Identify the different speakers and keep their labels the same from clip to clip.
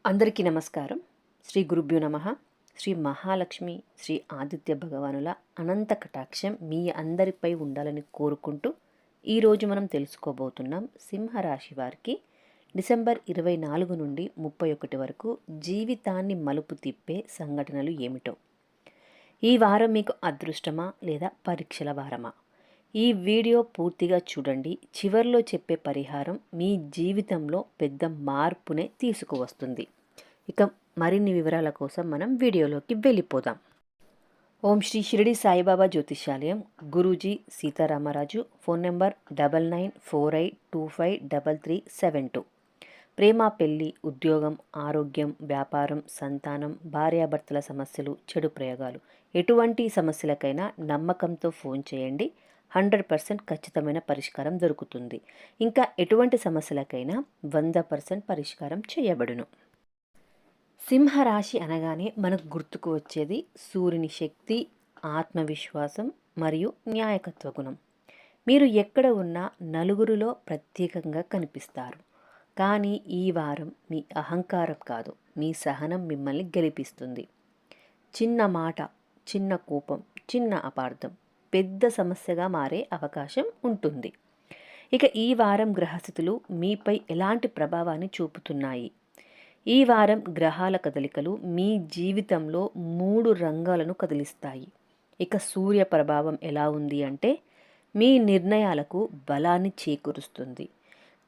Speaker 1: అందరికీ నమస్కారం. శ్రీ గురుభ్యో నమః. శ్రీ మహాలక్ష్మి, శ్రీ ఆదిత్య భగవానుల అనంత కటాక్షం మీ అందరిపై ఉండాలని కోరుకుంటూ ఈరోజు మనం తెలుసుకోబోతున్నాం సింహరాశి వారికి డిసెంబర్ 24 నుండి 31 వరకు జీవితాన్ని మలుపు తిప్పే సంఘటనలు ఏమిటో. ఈ వారం మీకు అదృష్టమా లేదా పరీక్షల వారమా? ఈ వీడియో పూర్తిగా చూడండి. చివర్లో చెప్పే పరిహారం మీ జీవితంలో పెద్ద మార్పునే తీసుకువస్తుంది. ఇక మరిన్ని వివరాల కోసం మనం వీడియోలోకి వెళ్ళిపోదాం. ఓం శ్రీ షిరిడి సాయిబాబా జ్యోతిషాలయం, గురూజీ సీతారామరాజు. Phone number 9948253372. ప్రేమ, పెళ్లి, ఉద్యోగం, ఆరోగ్యం, వ్యాపారం, సంతానం, భార్యాభర్తల సమస్యలు, చెడు ప్రయోగాలు, ఎటువంటి సమస్యలకైనా నమ్మకంతో ఫోన్ చేయండి. 100% ఖచ్చితమైన పరిష్కారం దొరుకుతుంది. ఇంకా ఎటువంటి సమస్యలకైనా 100% పరిష్కారం చేయబడును. సింహరాశి అనగానే మనకు గుర్తుకు వచ్చేది సూర్యుని శక్తి, ఆత్మవిశ్వాసం మరియు న్యాయకత్వ గుణం. మీరు ఎక్కడ ఉన్నా నలుగురిలో ప్రత్యేకంగా కనిపిస్తారు. కానీ ఈ వారం మీ అహంకారం కాదు, మీ సహనం మిమ్మల్ని గెలిపిస్తుంది. చిన్న మాట, చిన్న కోపం, చిన్న అపార్థం పెద్ద సమస్యగా మారే అవకాశం ఉంటుంది. ఇక ఈ వారం గ్రహస్థితులు మీపై ఎలాంటి ప్రభావాన్ని చూపుతున్నాయి? ఈ వారం గ్రహాల కదలికలు మీ జీవితంలో 3 రంగాలను కదిలిస్తాయి. ఇక సూర్య ప్రభావం ఎలా ఉంది అంటే మీ నిర్ణయాలకు బలాన్ని చేకూరుస్తుంది.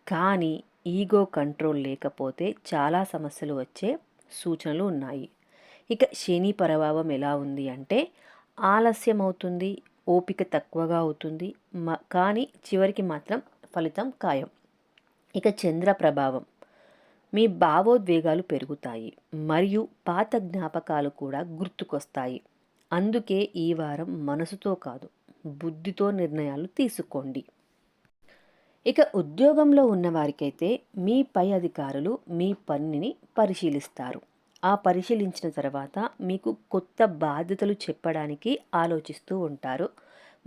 Speaker 1: కానీ ఈగో కంట్రోల్ లేకపోతే చాలా సమస్యలు వచ్చే సూచనలు ఉన్నాయి. ఇక శని ప్రభావం ఎలా ఉంది అంటే ఆలస్యం అవుతుంది, ఓపిక తక్కువగా అవుతుంది, కానీ చివరికి మాత్రం ఫలితం ఖాయం. ఇక చంద్ర ప్రభావం మీ భావోద్వేగాలు పెరుగుతాయి మరియు పాత జ్ఞాపకాలు కూడా గుర్తుకొస్తాయి. అందుకే ఈ వారం మనసుతో కాదు, బుద్ధితో నిర్ణయాలు తీసుకోండి. ఇక ఉద్యోగంలో ఉన్నవారికైతే మీ పై అధికారులు మీ పనిని పరిశీలిస్తారు. ఆ పరిశీలించిన తర్వాత మీకు కొత్త బాధ్యతలు చెప్పడానికి ఆలోచిస్తూ ఉంటారు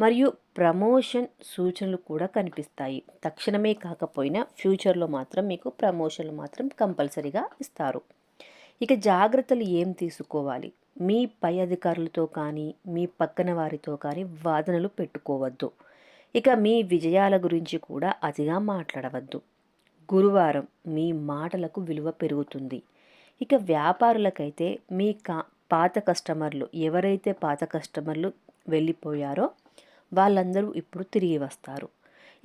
Speaker 1: మరియు ప్రమోషన్ సూచనలు కూడా కనిపిస్తాయి. తక్షణమే కాకపోయినా ఫ్యూచర్లో మాత్రం మీకు ప్రమోషన్లు మాత్రం కంపల్సరీగా ఇస్తారు. ఇక జాగ్రత్తలు ఏం తీసుకోవాలి? మీ పై అధికారులతో కానీ మీ పక్కన వారితో కానీ వాదనలు పెట్టుకోవద్దు. ఇక మీ విజయాల గురించి కూడా అతిగా మాట్లాడవద్దు. గురువారం మీ మాటలకు విలువ పెరుగుతుంది. ఇక వ్యాపారులకైతే మీ పాత కస్టమర్లు ఎవరైతే పాత కస్టమర్లు వెళ్ళిపోయారో వాళ్ళందరూ ఇప్పుడు తిరిగి వస్తారు.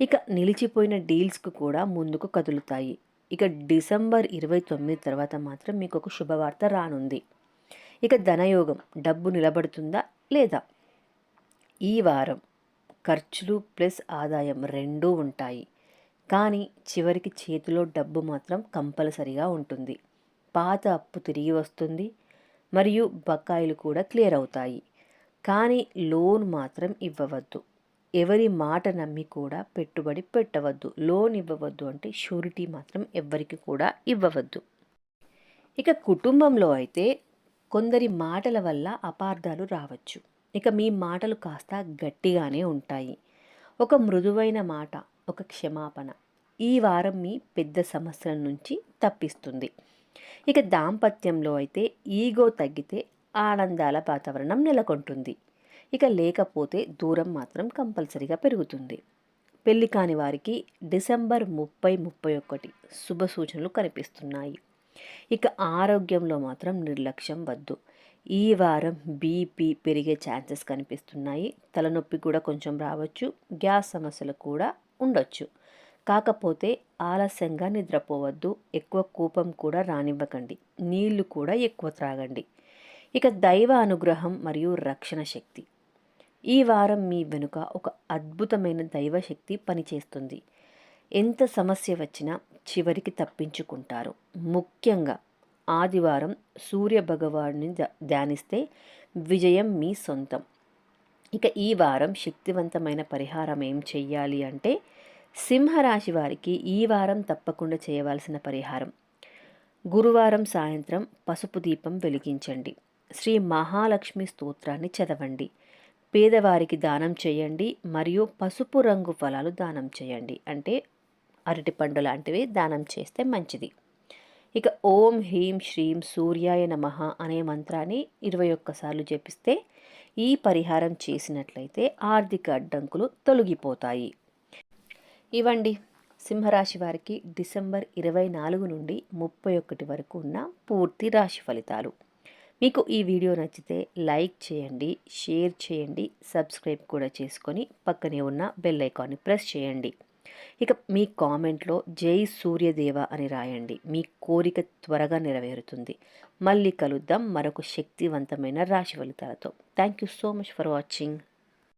Speaker 1: ఇక నిలిచిపోయిన డీల్స్కు కూడా ముందుకు కదులుతాయి. ఇక డిసెంబర్ 29 తర్వాత మాత్రం మీకు ఒక శుభవార్త రానుంది. ఇక ధనయోగం, డబ్బు నిలబడుతుందా లేదా? ఈ వారం ఖర్చులు ప్లస్ ఆదాయం రెండూ ఉంటాయి. కానీ చివరికి చేతిలో డబ్బు మాత్రం కంపల్సరిగా ఉంటుంది. పాత అప్పు తిరిగి వస్తుంది మరియు బకాయిలు కూడా క్లియర్ అవుతాయి. కానీ లోన్ మాత్రం ఇవ్వవద్దు. ఎవరి మాట నమ్మి కూడా పెట్టుబడి పెట్టవద్దు. లోన్ ఇవ్వవద్దు అంటే షూరిటీ మాత్రం ఎవ్వరికి కూడా ఇవ్వవద్దు. ఇక కుటుంబంలో అయితే కొందరి మాటల వల్ల అపార్థాలు రావచ్చు. ఇక మీ మాటలు కాస్త గట్టిగానే ఉంటాయి. ఒక మృదువైన మాట, ఒక క్షమాపణ ఈ వారం మీ పెద్ద సమస్యల నుంచి తప్పిస్తుంది. ఇక దాంపత్యంలో అయితే ఈగో తగ్గితే ఆనందాల వాతావరణం నెలకొంటుంది. ఇక లేకపోతే దూరం మాత్రం కంపల్సరీగా పెరుగుతుంది. పెళ్లి కాని వారికి డిసెంబర్ 30-31 శుభ సూచనలు కనిపిస్తున్నాయి. ఇక ఆరోగ్యంలో మాత్రం నిర్లక్ష్యం వద్దు. ఈ వారం బీపీ పెరిగే ఛాన్సెస్ కనిపిస్తున్నాయి. తలనొప్పి కూడా కొంచెం రావచ్చు. గ్యాస్ సమస్యలు కూడా ఉండొచ్చు. కాకపోతే ఆలస్యంగా నిద్రపోవద్దు. ఎక్కువ కోపం కూడా రానివ్వకండి. నీళ్లు కూడా ఎక్కువ త్రాగండి. ఇక దైవ అనుగ్రహం మరియు రక్షణ శక్తి ఈ వారం మీ వెనుక ఒక అద్భుతమైన దైవశక్తి పనిచేస్తుంది. ఎంత సమస్య వచ్చినా చివరికి తప్పించుకుంటారు. ముఖ్యంగా ఆదివారం సూర్య భగవాన్ని ధ్యానిస్తే విజయం మీ సొంతం. ఇక ఈ వారం శక్తివంతమైన పరిహారం ఏం చెయ్యాలి అంటే సింహరాశి వారికి ఈ వారం తప్పకుండా చేయవలసిన పరిహారం, గురువారం సాయంత్రం పసుపు దీపం వెలిగించండి. శ్రీ మహాలక్ష్మి స్తోత్రాన్ని చదవండి. పేదవారికి దానం చేయండి మరియు పసుపు రంగు ఫలాలు దానం చేయండి. అంటే అరటిపండు లాంటివి దానం చేస్తే మంచిది. ఇక ఓం హ్రీం శ్రీం సూర్యాయ నమః అనే మంత్రాన్ని 21 సార్లు జపిస్తే ఈ పరిహారం చేసినట్లయితే ఆర్థిక అడ్డంకులు తొలగిపోతాయి. ఇవండి సింహరాశి వారికి డిసెంబర్ 24 నుండి 31 వరకు ఉన్న పూర్తి రాశి ఫలితాలు. మీకు ఈ వీడియో నచ్చితే లైక్ చేయండి, షేర్ చేయండి, సబ్స్క్రైబ్ కూడా చేసుకొని పక్కనే ఉన్న బెల్ ఐకాన్ని ప్రెస్ చేయండి. ఇక మీ కామెంట్లో జై సూర్యదేవ అని రాయండి. మీ కోరిక త్వరగా నెరవేరుతుంది. మళ్ళీ కలుద్దాం మరొక శక్తివంతమైన రాశి ఫలితాలతో. Thank you so much for watching.